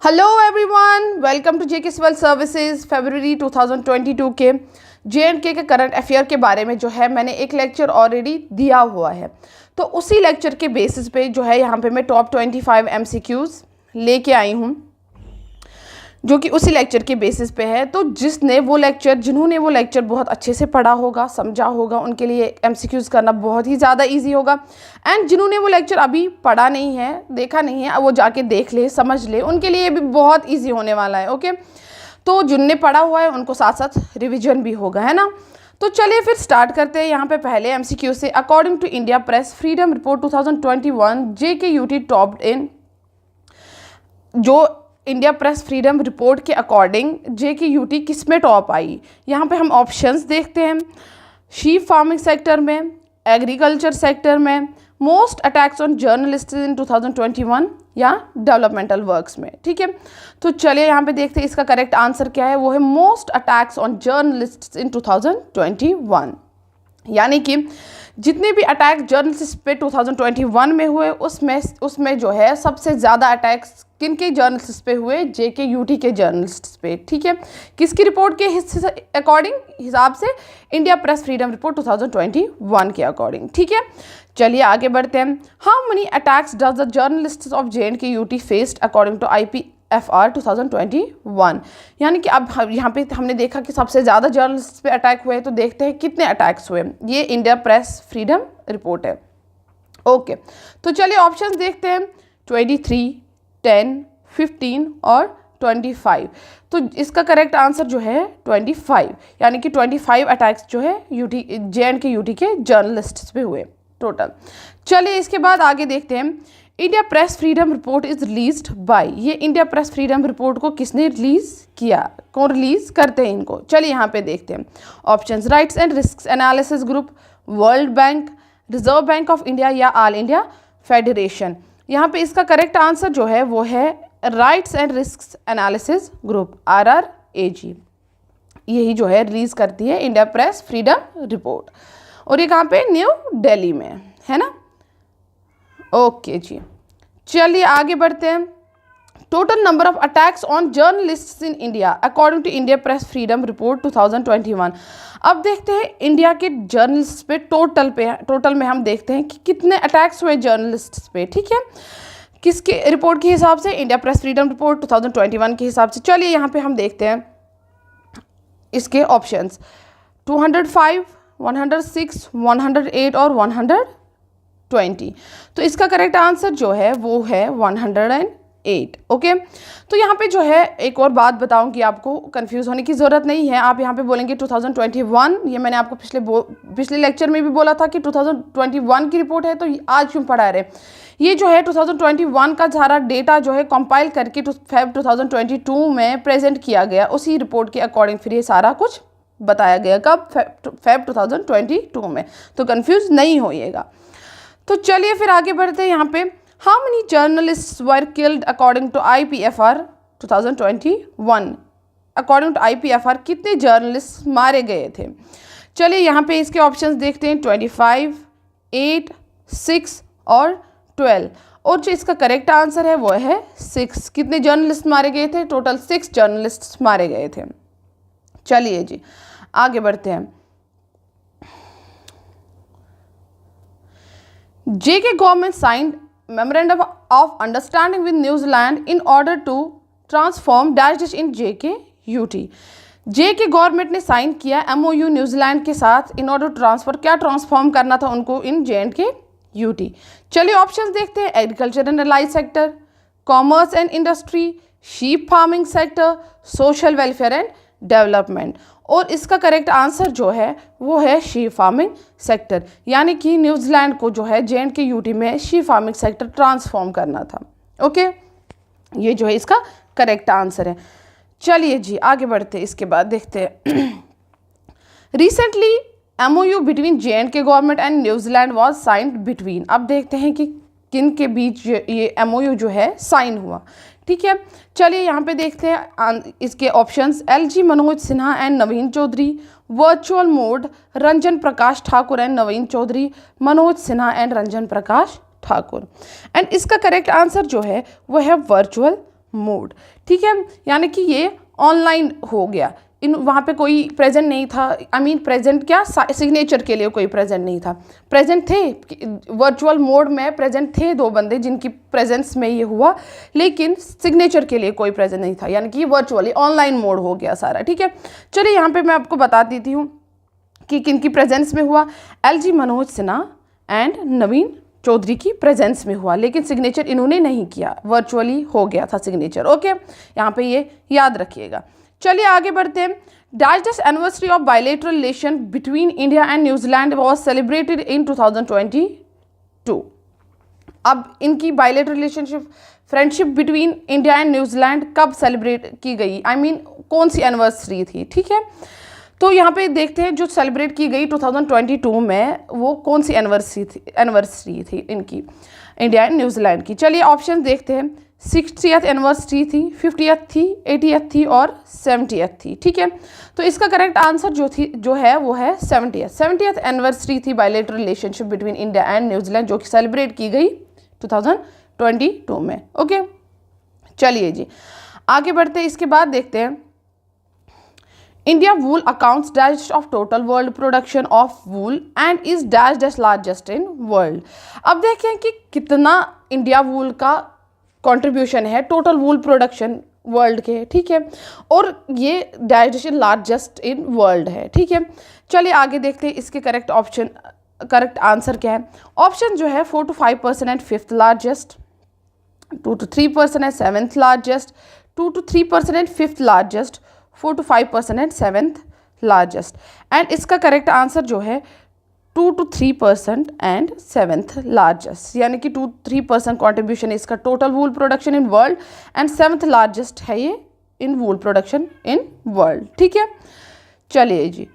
Hello everyone, welcome to JK civil services. फरवरी 2022 के J&K के करंट अफेयर के बारे में जो है मैंने एक लेक्चर ऑलरेडी दिया हुआ है। तो उसी लेक्चर के बेसिस पे जो है यहाँ पे मैं टॉप 25 एमसीक्यूज़ लेके आई हूँ, जो कि उसी लेक्चर के बेसिस पे है। तो जिन्होंने वो लेक्चर बहुत अच्छे से पढ़ा होगा, समझा होगा, उनके लिए एमसीक्यूज़ करना बहुत ही ज़्यादा इजी होगा। एंड जिन्होंने वो लेक्चर अभी पढ़ा नहीं है, देखा नहीं है, वो जाके देख ले, समझ ले, उनके लिए भी बहुत इजी होने वाला है। ओके, तो जिनने पढ़ा हुआ है उनको साथ साथ रिविजन भी होगा, है ना। तो चलिए फिर स्टार्ट करते हैं। यहाँ पे पहले एमसीक्यू से, according to India press freedom report 2021 JKUT topped in. जो इंडिया प्रेस फ्रीडम रिपोर्ट के अकॉर्डिंग JKUT किस में टॉप आई, यहाँ पे हम ऑप्शंस देखते हैं। शीप फार्मिंग सेक्टर में, एग्रीकल्चर सेक्टर में, मोस्ट अटैक्स ऑन जर्नलिस्ट इन 2021 या डेवलपमेंटल वर्क्स में। ठीक है, तो चलिए यहाँ पे देखते हैं इसका करेक्ट आंसर क्या है। वो है मोस्ट अटैक्स ऑन जर्नलिस्ट इन 2021, यानी कि जितने भी अटैक जर्नलिस्ट पे 2021 में हुए उसमें जो है सबसे ज़्यादा अटैक्स किनके जर्नलिस्ट पे हुए, JKUT के जर्नलिस्ट पे। ठीक है, किसकी रिपोर्ट के हिसाब से, इंडिया प्रेस फ्रीडम रिपोर्ट 2021 के अकॉर्डिंग। ठीक है, चलिए आगे बढ़ते हैं। How many attacks does the journalist of JKUT faced according to IPFR 2021, यानी कि अब यहाँ पे हमने देखा कि सबसे ज़्यादा जर्नलिस्ट पे अटैक हुए, तो देखते हैं कितने अटैक्स हुए। ये इंडिया प्रेस फ्रीडम रिपोर्ट है। ओके, तो चलिए ऑप्शंस देखते हैं। 23, 10, 15 और 25। तो इसका करेक्ट आंसर जो है 25, यानी कि 25 अटैक्स जो है JKUT के जर्नलिस्ट पे हुए टोटल। चलिए इसके बाद आगे देखते हैं। India press freedom report is released by. ये इंडिया प्रेस फ्रीडम रिपोर्ट को किसने रिलीज किया, कौन रिलीज करते हैं इनको, चलिए यहाँ पे देखते हैं। Options, rights and risk analysis group, world bank, reserve bank of India या ऑल इंडिया फेडरेशन। यहाँ पे इसका करेक्ट आंसर जो है वो है rights and risk analysis group, RRAG। यही जो है रिलीज करती है इंडिया प्रेस फ्रीडम रिपोर्ट, और ये कहाँ पे, न्यू दिल्ली में, है ना। ओके जी, चलिए आगे बढ़ते हैं। Total number of attacks on journalists in India according to India press freedom report 2021। अब देखते हैं इंडिया के जर्नलिस्ट पे टोटल में हम देखते हैं कि कितने अटैक्स हुए जर्नलिस्ट्स पे। ठीक है, किसके रिपोर्ट के हिसाब से, इंडिया प्रेस फ्रीडम रिपोर्ट 2021 के हिसाब से। चलिए यहाँ पे हम देखते हैं इसके ऑप्शंस। 205, 106, 108 और 120। तो इसका करेक्ट आंसर जो है वो है 108। ओके, तो यहाँ पे जो है एक और बात बताऊँ कि आपको कंफ्यूज होने की ज़रूरत नहीं है। आप यहाँ पे बोलेंगे 2021, ये मैंने आपको पिछले लेक्चर में भी बोला था कि 2021 की रिपोर्ट है, तो आज क्यों पढ़ा रहे। ये जो है 2021 का सारा डेटा जो है कंपाइल करके फेब 2022 में प्रेजेंट किया गया, उसी रिपोर्ट के अकॉर्डिंग फिर ये सारा कुछ बताया गया। कब, फेब 2022 में, तो कन्फ्यूज नहीं होइएगा। तो चलिए फिर आगे बढ़ते हैं यहाँ पे। How many journalists were killed according to IPFR 2021। According to IPFR कितने जर्नलिस्ट मारे गए थे। चलिए यहाँ पे इसके ऑप्शंस देखते हैं। 25, 8, 6 और 12, और जो इसका करेक्ट आंसर है वो है 6। कितने जर्नलिस्ट मारे गए थे, टोटल 6 जर्नलिस्ट मारे गए थे। चलिए जी आगे बढ़ते हैं। JK government signed memorandum of understanding with New Zealand in order to transform dash in JKUT। JK government ने साइन किया MOU न्यूजीलैंड के साथ इन ऑर्डर ट्रांसफर, क्या ट्रांसफॉर्म करना था उनको इन JKUT। चलिए ऑप्शंस देखते हैं। Agriculture and allied sector, commerce and industry, sheep farming sector, social welfare and development. और इसका करेक्ट आंसर जो है वो है शीप फार्मिंग सेक्टर, यानी कि न्यूजीलैंड को जो है JKUT में शीप फार्मिंग सेक्टर ट्रांसफॉर्म करना था। ओके, ये जो है इसका करेक्ट आंसर है। चलिए जी आगे बढ़ते हैं। इसके बाद देखते हैं। Recently MOU between JK government and New Zealand was signed between. अब देखते हैं कि किन के बीच ये MOU जो है साइन हुआ। ठीक है, चलिए यहाँ पे देखते हैं इसके options. LG Manoj Sinha and Naveen Chaudhary, virtual mode Ranjan Prakash Thakur and Naveen Chaudhary, Manoj Sinha and Ranjan Prakash Thakur. And इसका करेक्ट आंसर जो है वो है वर्चुअल मोड, ठीक है, यानी कि ये ऑनलाइन हो गया। इन वहाँ पे कोई प्रेजेंट नहीं था, आई मीन प्रेजेंट क्या, सिग्नेचर के लिए कोई प्रेजेंट नहीं था। प्रेजेंट थे वर्चुअल मोड में, प्रेजेंट थे 2 बंदे जिनकी प्रेजेंस में ये हुआ, लेकिन सिग्नेचर के लिए कोई प्रेजेंट नहीं था, यानी कि ये वर्चुअली ऑनलाइन मोड हो गया सारा, ठीक है। चलिए यहाँ पे मैं आपको बता देती हूँ कि किन की प्रेजेंस में हुआ। LG मनोज सिन्हा एंड नवीन चौधरी की प्रेजेंस में हुआ, लेकिन सिग्नेचर इन्होंने नहीं किया, वर्चुअली हो गया था सिग्नेचर। ओके, यहाँ पे ये याद रखिएगा। चलिए आगे बढ़ते हैं। Dash anniversary of bilateral relation between India and New Zealand was celebrated in 2022। अब इनकी bilateral relationship, friendship between India and New Zealand कब सेलिब्रेट की गई, आई मीन कौन सी एनिवर्सरी थी, ठीक है। तो यहाँ पे देखते हैं जो सेलिब्रेट की गई 2022 में, वो कौन सी एनिवर्सरी थी इनकी, इंडिया एंड न्यूजीलैंड की। चलिए ऑप्शन देखते हैं। 60th एनिवर्सरी थी, 50th थी, 80th थी और 70th थी, ठीक है। तो इसका करेक्ट आंसर जो है वो है 70th एनिवर्सरी थी bilateral relationship between India and New Zealand, जो कि सेलिब्रेट की गई 2022 में। ओके, चलिए जी आगे बढ़ते हैं। इसके बाद देखते हैं India wool accounts dash of total world production of wool and is dash largest in world. अब देखें कि कितना इंडिया वूल का कंट्रीब्यूशन है टोटल वूल प्रोडक्शन वर्ल्ड के, ठीक है, और ये डैश लार्जेस्ट इन वर्ल्ड है, ठीक है। चलिए आगे देखते हैं इसके करेक्ट आंसर क्या है। ऑप्शन जो है 4 to 5% and 5th largest, 2 to 3% and 7th largest, 2 to 3% and 5th largest, 4 to 5% and 7th largest. And इसका करेक्ट आंसर जो है 2 to 3% एंड 7th लार्जेस्ट, यानी कि 2-3% कॉन्ट्रीब्यूशन इसका total wool production in world and 7th largest है ये इन वूल production in world, ठीक है। चलिए जी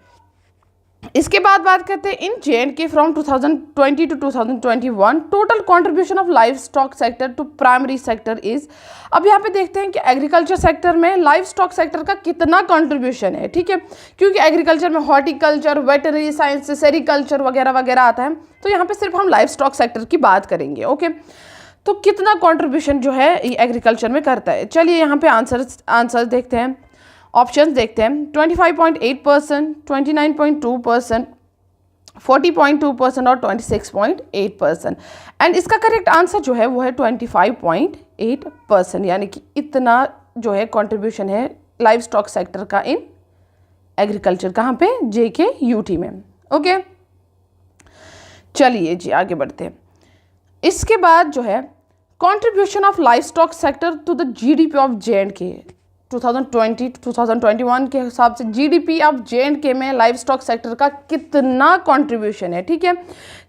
इसके बाद बात करते हैं in J&K from 2020 to 2021 total contribution of livestock sector to primary sector is. अब यहाँ पे देखते हैं कि एग्रीकल्चर सेक्टर में लाइव स्टॉक सेक्टर का कितना कंट्रीब्यूशन है, ठीक है, क्योंकि एग्रीकल्चर में हॉर्टिकल्चर, वेटरनरी साइंस, सेरिकल्चर वगैरह वगैरह आता है, तो यहाँ पे सिर्फ हम लाइव स्टॉक सेक्टर की बात करेंगे। ओके, तो कितना कॉन्ट्रीब्यूशन जो है एग्रीकल्चर में करता है। चलिए यहाँ पे आंसर देखते हैं, ऑप्शंस देखते हैं। 25.8%, 29.2%, 40.2% और 26.8%। एंड इसका करेक्ट आंसर जो है वो है 25.8%, यानी कि इतना जो है कंट्रीब्यूशन है लाइव स्टॉक सेक्टर का इन एग्रीकल्चर, कहाँ पे, JK UT में। ओके, चलिए जी आगे बढ़ते हैं। इसके बाद जो है contribution of livestock sector to the GDP ऑफ J&K 2020 to 2021 के हिसाब से GDP ऑफ J&K में लाइव स्टॉक सेक्टर का कितना कंट्रीब्यूशन है, ठीक है।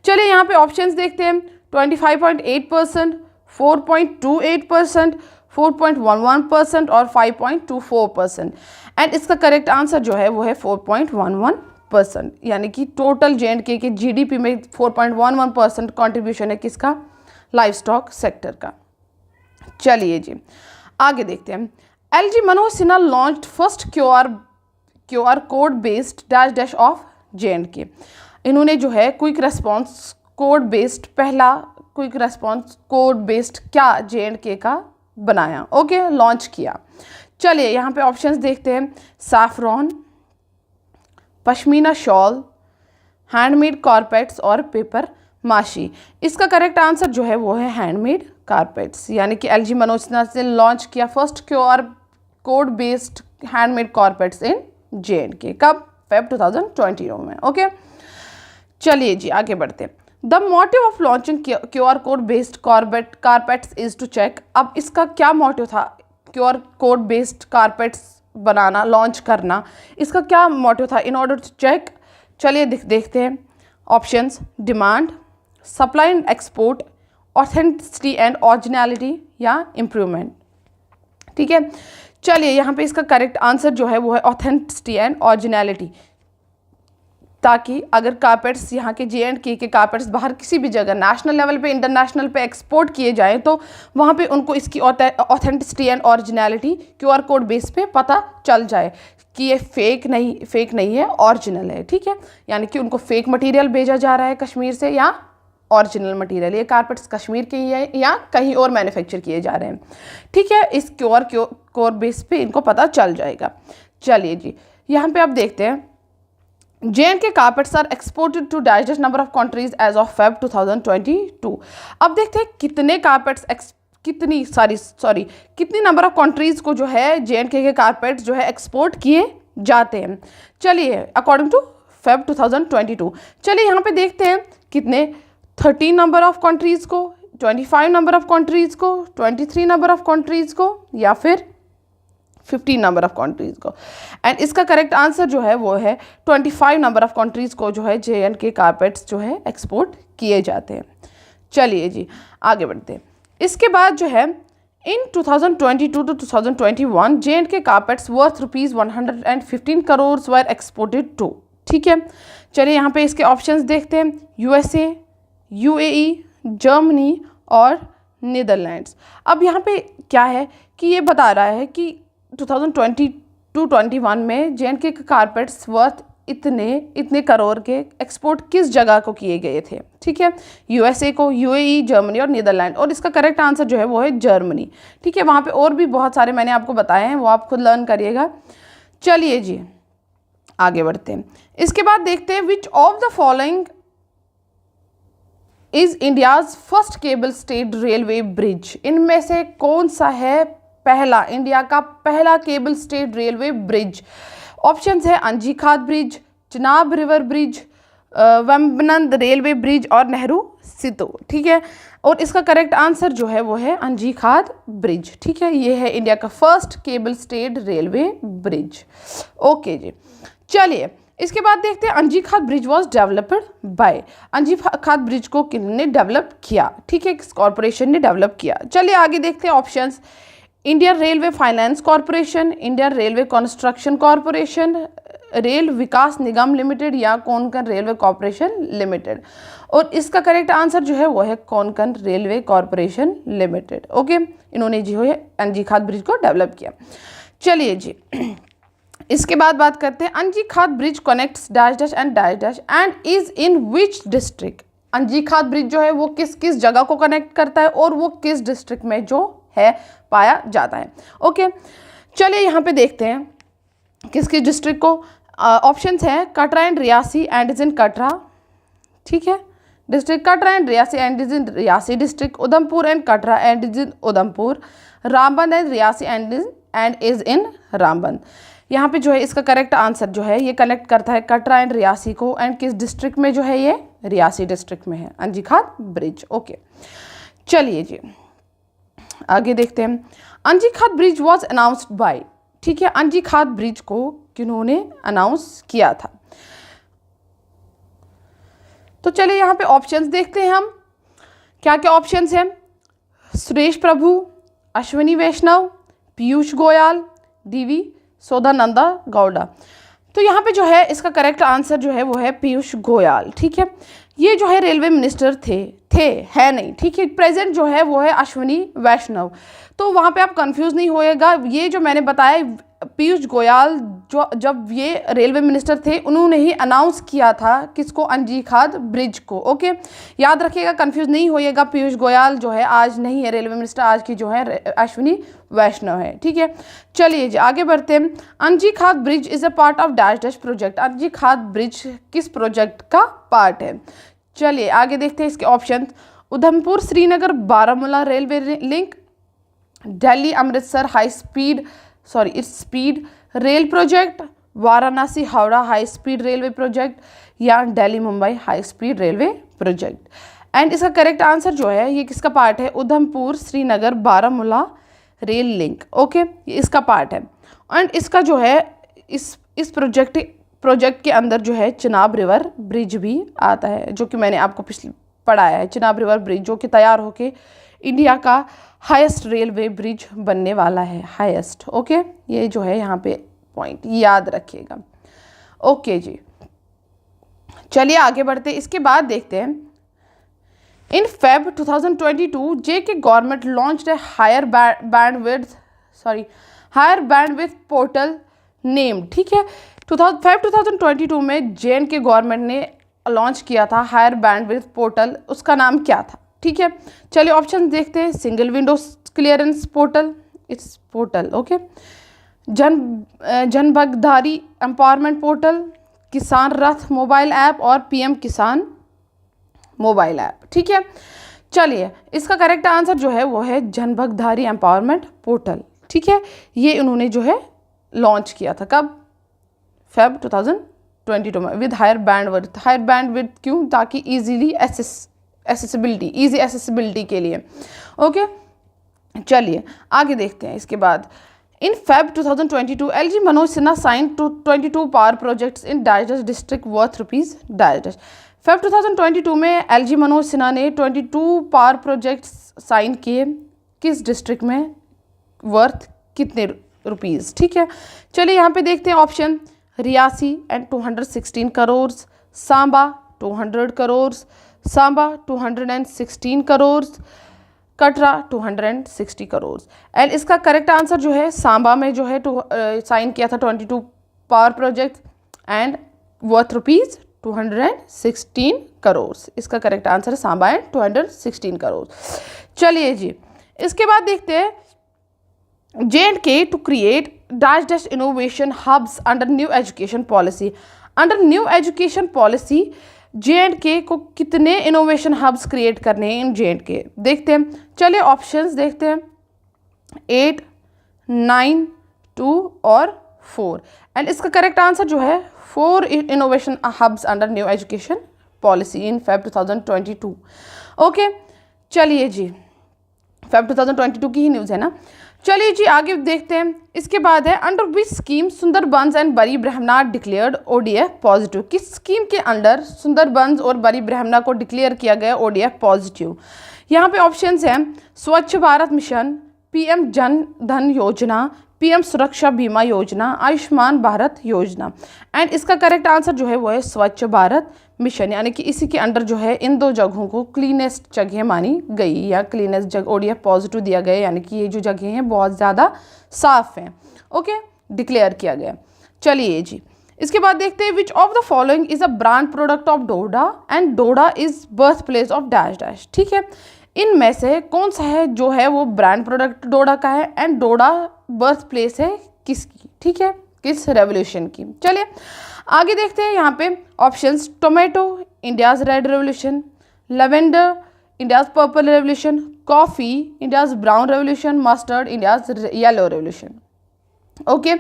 चलिए यहाँ पे ऑप्शंस देखते हैं। 25.8%, 4.28%, 4.11% और 5.24%। एंड इसका करेक्ट आंसर जो है वो है 4.11%, यानी कि टोटल J&K के GDP में 4.11% कॉन्ट्रीब्यूशन है किसका, लाइव स्टॉक सेक्टर का। चलिए जी आगे देखते हैं। LG Manoj Sinha launched first QR code based dash of J&K। इन्होंने जो है क्विक रेस्पॉन्स कोड बेस्ड, पहला क्विक रेस्पॉन्स कोड बेस्ड क्या J&K का बनाया, ओके, लॉन्च किया। चलिए यहाँ पे ऑप्शंस देखते हैं। Saffron, pashmina shawl, handmade carpets और पेपर माशी। इसका करेक्ट आंसर जो है वो है हैंडमेड कारपेट्स, यानी कि LG मनोज सिन्हा से लॉन्च किया first QR code based handmade carpets in J&K, कब, Feb 2020 में। ओके, चलिए जी आगे बढ़ते हैं। The motive of launching QR code based carpets is to check. अब इसका क्या मोटिव था, QR कोड बेस्ड कारपेट्स बनाना, लॉन्च करना, इसका क्या मोटिव था, इन ऑर्डर टू चेक। चलिए देखते हैं options. Demand, supply and export, authenticity and originality या इम्प्रूवमेंट, ठीक है। चलिए यहाँ पे इसका करेक्ट आंसर जो है वो है ऑथेंटिसिटी एंड ओरिजिनलिटी, ताकि अगर कारपेट्स, यहाँ के J&K के कारपेट्स बाहर किसी भी जगह नेशनल लेवल पे, इंटरनेशनल पे एक्सपोर्ट किए जाएँ तो वहाँ पे उनको इसकी authenticity and originality QR code base पे पता चल जाए कि ये फेक नहीं है, ओरिजिनल है, ठीक है। यानी कि उनको फेक मटेरियल भेजा जा रहा है कश्मीर से या ओरिजिनल मटेरियल, ये कारपेट्स कश्मीर के ही है या कहीं और मैन्युफैक्चर किए जा रहे हैं, ठीक है। इस कोर बेस पे इनको पता चल जाएगा। चलिए जी, यहाँ पे आप देखते हैं J&K carpets are exported to diverse number of countries as of Feb 2022। अब देखते हैं कितने कारपेट्स कितनी नंबर ऑफ कंट्रीज को जो है J&K के कारपेट्स जो है एक्सपोर्ट किए जाते हैं। चलिए अकॉर्डिंग टू Feb 2022, चलिए यहाँ पे देखते हैं कितने 13 नंबर ऑफ कंट्रीज को, 25 नंबर ऑफ कंट्रीज को, 23 नंबर ऑफ कंट्रीज को या फिर 15 नंबर ऑफ कंट्रीज़ को। एंड इसका करेक्ट आंसर जो है वो है 25 नंबर ऑफ कंट्रीज़ को जो है J&K कारपेट्स जो है एक्सपोर्ट किए जाते हैं। चलिए जी आगे बढ़ते हैं। इसके बाद जो है in 2022 to 2021 J&K carpets worth ₹115 crore were exported to, ठीक है। चलिए यहाँ पे इसके ऑप्शंस देखते हैं, USA, UAE, जर्मनी और नीदरलैंड्स। अब यहाँ पे क्या है कि ये बता रहा है कि 2020-21 में J&K के कारपेट्स वर्थ इतने करोड़ के एक्सपोर्ट किस जगह को किए गए थे, ठीक है। USA को, UAE, जर्मनी और नीदरलैंड, और इसका करेक्ट आंसर जो है वो है जर्मनी, ठीक है। वहाँ पे और भी बहुत सारे मैंने आपको बताए हैं, वो आप खुद लर्न करिएगा। चलिए जी आगे बढ़ते हैं। इसके बाद देखते हैं which of the following is India's first cable stayed railway bridge, इनमें से कौन सा है पहला, इंडिया का पहला cable stayed railway bridge. Options है Anji Khad bridge, Chenab river bridge, Vembanad railway bridge और नेहरू सेतु, ठीक है। और इसका करेक्ट आंसर जो है वो है अंजी खाद ब्रिज, ठीक है। ये है इंडिया का first cable stayed railway bridge. Okay जी, चलिए इसके बाद देखते हैं अंजी Khad bridge was developed by, अंजी खाद ब्रिज को किसने डेवलप किया, ठीक है, किस कॉरपोरेशन ने डेवलप किया। चलिए आगे देखते हैं options, Indian railway finance corporation, Indian railway construction corporation, rail Vikas Nigam limited या कोंकण रेलवे कॉरपोरेशन लिमिटेड। और इसका करेक्ट आंसर जो है वो है Konkan railway corporation limited. Okay, इन्होंने जो है अंजी खाद ब्रिज को डेवलप किया। चलिए जी इसके बाद बात करते हैं अंजी Khad bridge connects dash dash and dash dash and is in which district. अंजी खाद ब्रिज जो है वो किस किस जगह को कनेक्ट करता है और वो किस डिस्ट्रिक्ट में जो है पाया जाता है। ओके, चलिए यहाँ पे देखते हैं किस किस डिस्ट्रिक्ट को। ऑप्शंस हैं Katra and Reasi and is in Katra, ठीक है, district Katra and Reasi and is in Reasi district, Udhampur and Katra and is in Udhampur, Ramban and Reasi and is in Ramban. यहाँ पे जो है इसका करेक्ट आंसर जो है ये कनेक्ट करता है कटरा एंड रियासी को, एंड किस डिस्ट्रिक्ट में जो है ये रियासी डिस्ट्रिक्ट में है अंजी खाद ब्रिज। ओके, चलिए जी आगे देखते हैं। अंजी Khad bridge was announced by, ठीक है, अंजी खाद ब्रिज को किन्होंने अनाउंस किया था। तो चलिए यहाँ पे ऑप्शंस देखते हैं हम क्या क्या ऑप्शंस हैं। सुरेश प्रभु, अश्विनी वैष्णव, पीयूष गोयल, डीवी सौदानंदा गौड़ा। तो यहाँ पे जो है इसका करेक्ट आंसर जो है वो है पीयूष गोयल, ठीक है। ये जो है रेलवे मिनिस्टर थे है नहीं, ठीक है। प्रेजेंट जो है वो है अश्विनी वैष्णव। तो वहाँ पे आप कंफ्यूज नहीं होएगा, ये जो मैंने बताया पीयूष गोयल जो जब ये रेलवे मिनिस्टर थे उन्होंने ही अनाउंस किया था किसको, अंजी खाद ब्रिज को। ओके, याद रखिएगा, कंफ्यूज नहीं होइएगा। पीयूष गोयल जो है आज नहीं है रेलवे मिनिस्टर, आज की जो है अश्विनी वैष्णव है, ठीक है। चलिए जी आगे बढ़ते हैं। अंजी Khad bridge is a part of dash dash project, अंजी खाद ब्रिज किस प्रोजेक्ट का पार्ट है। चलिए आगे देखते हैं इसके option. Udhampur Srinagar Baramulla railway link, Delhi Amritsar high speed rail project, Varanasi Howrah high speed railway project या Delhi Mumbai high speed railway project. And इसका करेक्ट आंसर जो है ये किसका पार्ट है, Udhampur Srinagar Baramulla rail link. Okay, ये इसका पार्ट है। एंड इसका जो है इस प्रोजेक्ट के अंदर जो है चिनाब रिवर ब्रिज भी आता है, जो कि मैंने आपको पिछले पढ़ाया है। चिनाब रिवर ब्रिज जो कि तैयार होके इंडिया का हाईएस्ट रेलवे ब्रिज बनने वाला है, हाईएस्ट। ओके, ये जो है यहाँ पे पॉइंट याद रखिएगा। ओके जी, चलिए आगे बढ़ते हैं। इसके बाद देखते हैं in Feb 2022 JK government launched a higher bandwidth portal name, ठीक है। Feb 2022 में JNK गवर्नमेंट ने लॉन्च किया था हायर बैंडविड्थ पोर्टल, उसका नाम क्या था? ठीक है, चलिए ऑप्शन देखते हैं। Single window clearance portal, it's portal, okay. जनभागीदारी एम्पावरमेंट पोर्टल, किसान रथ मोबाइल ऐप और पीएम किसान मोबाइल ऐप। ठीक है, चलिए इसका करेक्ट आंसर जो है वो है जनभागीदारी एम्पावरमेंट पोर्टल। ठीक है, ये इन्होंने जो है लॉन्च किया था कब? फेब 2022 में with higher bandwidth. Higher bandwidth क्यों? ताकि इजीली एसेसिबिलिटी, इजी एसेसिबिलिटी के लिए। ओके, चलिए आगे देखते हैं। इसके बाद इन Feb 2022 LG Manoj Sinha sign to 22 power projects in dash district worth rupees dash. Feb 2022 में एलजी मनोज सिन्हा ने 22 पावर प्रोजेक्ट्स साइन किए, किस डिस्ट्रिक्ट में, वर्थ कितने रुपीज़? ठीक है, चलिए यहाँ पे देखते हैं option. Reasi and 216 crore, Samba 200 crore, Samba 216 crore, Katra 260 crore. And इसका करेक्ट आंसर जो है सांबा में जो है साइन किया था 22 power project and worth rupees 216 crore. इसका करेक्ट आंसर है सांबा एंड 216 करोड़। चलिए जी, इसके बाद देखते हैं J&K to create dash innovation hubs under new education policy. Under new education policy J&K को कितने इनोवेशन हब्स क्रिएट करने हैं इन J&K? देखते हैं, चलिए ऑप्शंस देखते हैं। 8, 9, 2 और 4। एंड इसका करेक्ट आंसर जो है 4 innovation hubs under new education policy in Feb 2022। Okay, चलिए जी, फेब 2022 की ही न्यूज़ है ना। चलिए जी आगे देखते हैं। इसके बाद है under which scheme Sundarbans and बड़ी ब्रह्मना डिक्लेयर्ड ODF पॉजिटिव? किस स्कीम के अंडर सुंदरबंस और बड़ी ब्रह्मना को डिक्लेयर किया गया ODF पॉजिटिव? यहाँ पे ऑप्शंस हैं स्वच्छ भारत मिशन, PM जन धन योजना, PM सुरक्षा बीमा योजना, आयुष्मान भारत योजना। एंड इसका करेक्ट आंसर जो है वो है स्वच्छ भारत मिशन, यानी कि इसी के अंडर जो है इन दो जगहों को क्लीनेस्ट जगह मानी गई या क्लीनेस्ट जगह ODF पॉजिटिव दिया गया, यानी कि ये जो जगह हैं बहुत ज़्यादा साफ हैं। ओके, डिक्लेयर किया गया। चलिए जी, इसके बाद देखते हैं which of the following is a brand product of Doda and Doda is birth place of dash dash. ठीक है, इनमें से कौन सा है जो है वो ब्रांड प्रोडक्ट डोडा का है एंड डोडा बर्थ प्लेस है किसकी? ठीक है, किस रेवोल्यूशन की? चलिए आगे देखते हैं। यहाँ पे options tomato India's red revolution, lavender India's purple revolution, coffee India's brown revolution, mustard India's yellow revolution. Okay,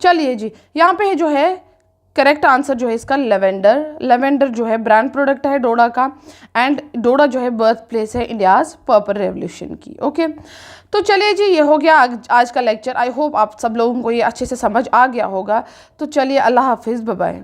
चलिए जी, यहाँ पे जो है करेक्ट आंसर जो है इसका लेवेंडर। लेवेंडर जो है ब्रांड प्रोडक्ट है डोडा का एंड डोडा जो है बर्थ प्लेस है इंडियाज पर्पल रेवोल्यूशन की। ओके, तो चलिए जी, ये हो गया आज का लेक्चर। आई होप आप सब लोगों को ये अच्छे से समझ आ गया होगा। तो चलिए, अल्लाह हाफिज़, बाय बाय।